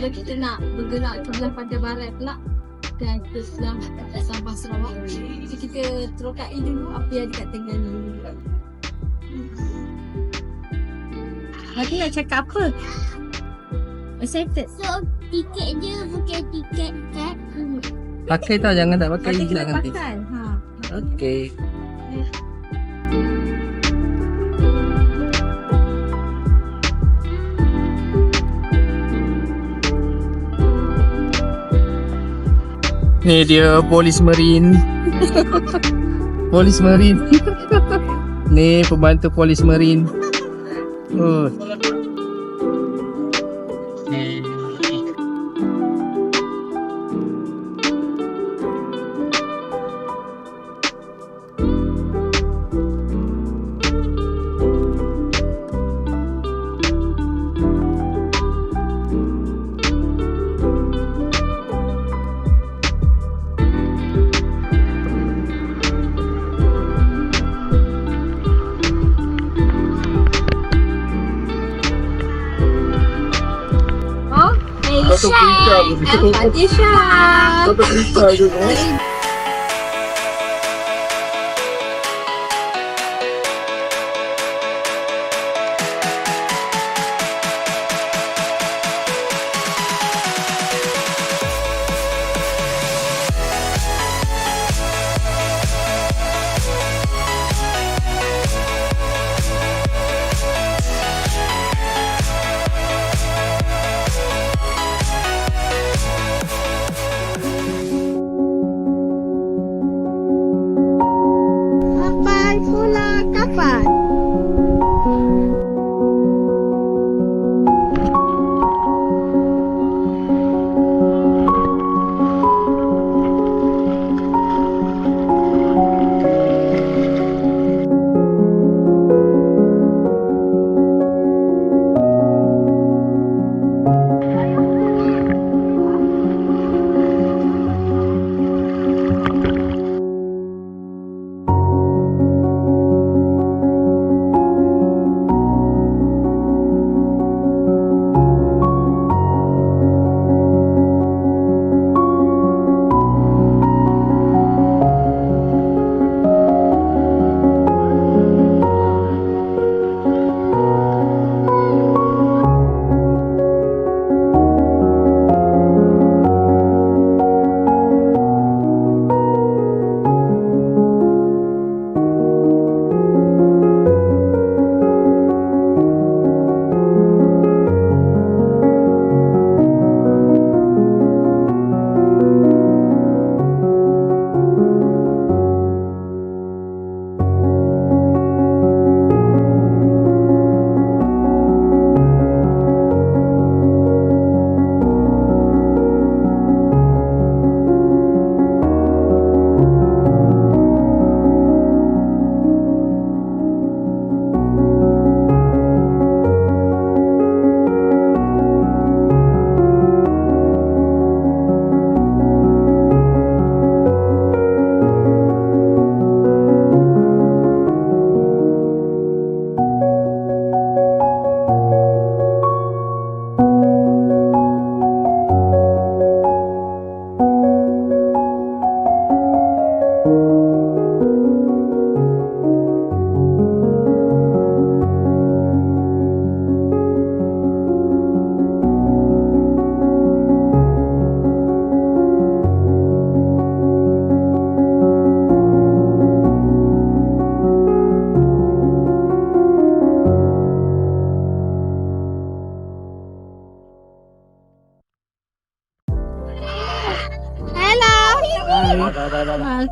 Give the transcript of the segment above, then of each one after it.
Kalau kita nak bergerak ke belah pantai barat pula dan ke sebelah Sabah Sarawak, jadi kita terokai dulu apa yang dekat Terengganu. Mati nak cakap apa? Excited? So, tiket je bukan tiket kad. Pakai tau, jangan tak pakai Kita pula nanti. pakai. Okey. Ni dia polis marine. Polis marine. Ni pembantu polis marine. Oh. Malaysia. Sampai pulang kapan?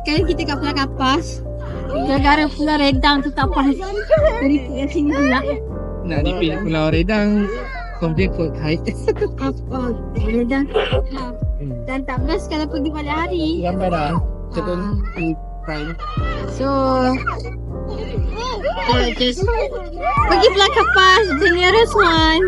Sekarang kita kat Pulau Kapas. Gara-gara Pulau Redang tu tak pas. Dari sini pula. Nak repeat Pulau Redang, komplain kot high. Apa? Redang. Dan tak best kalau pergi balik hari. Gambar dah. Cepat fine. So just pergi Pulau Kapas, the nearest one.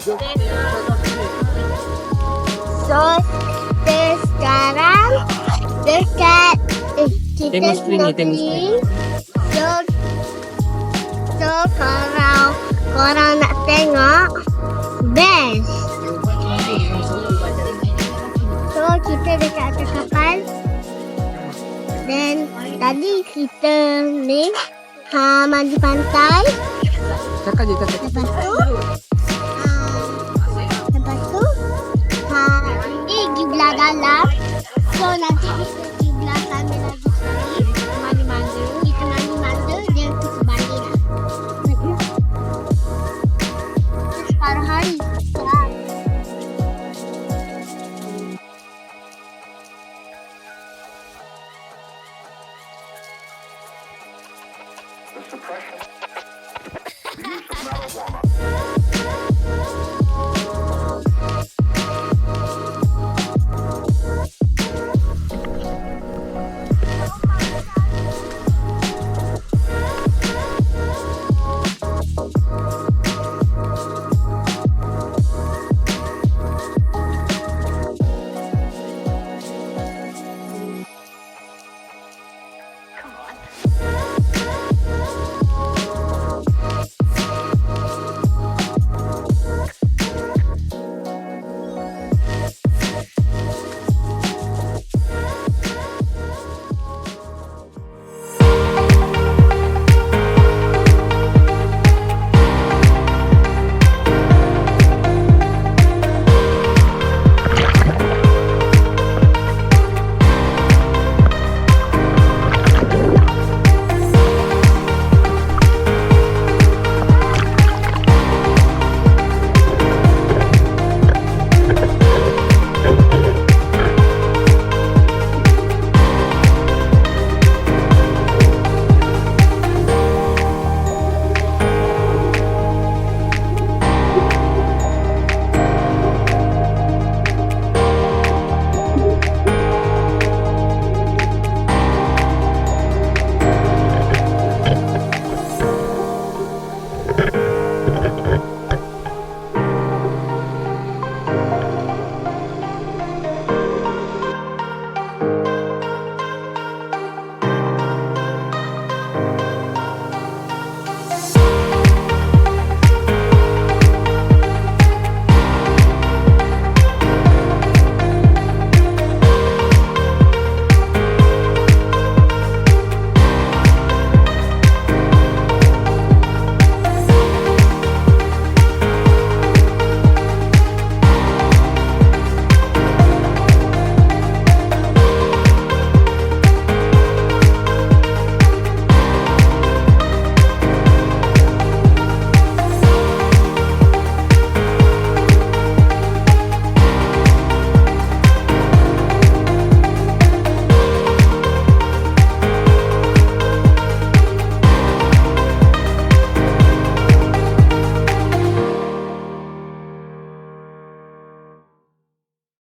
So, kita sekarang dekat kita Tengok spring ni, tengok snorkeling. So kalau korang nak tengok, best. So, kita dekat atas kapal. Dan tadi kita ni mandi pantai. Cakap je, cakap. Lepas tu, ni pergi belah dalam. So, nak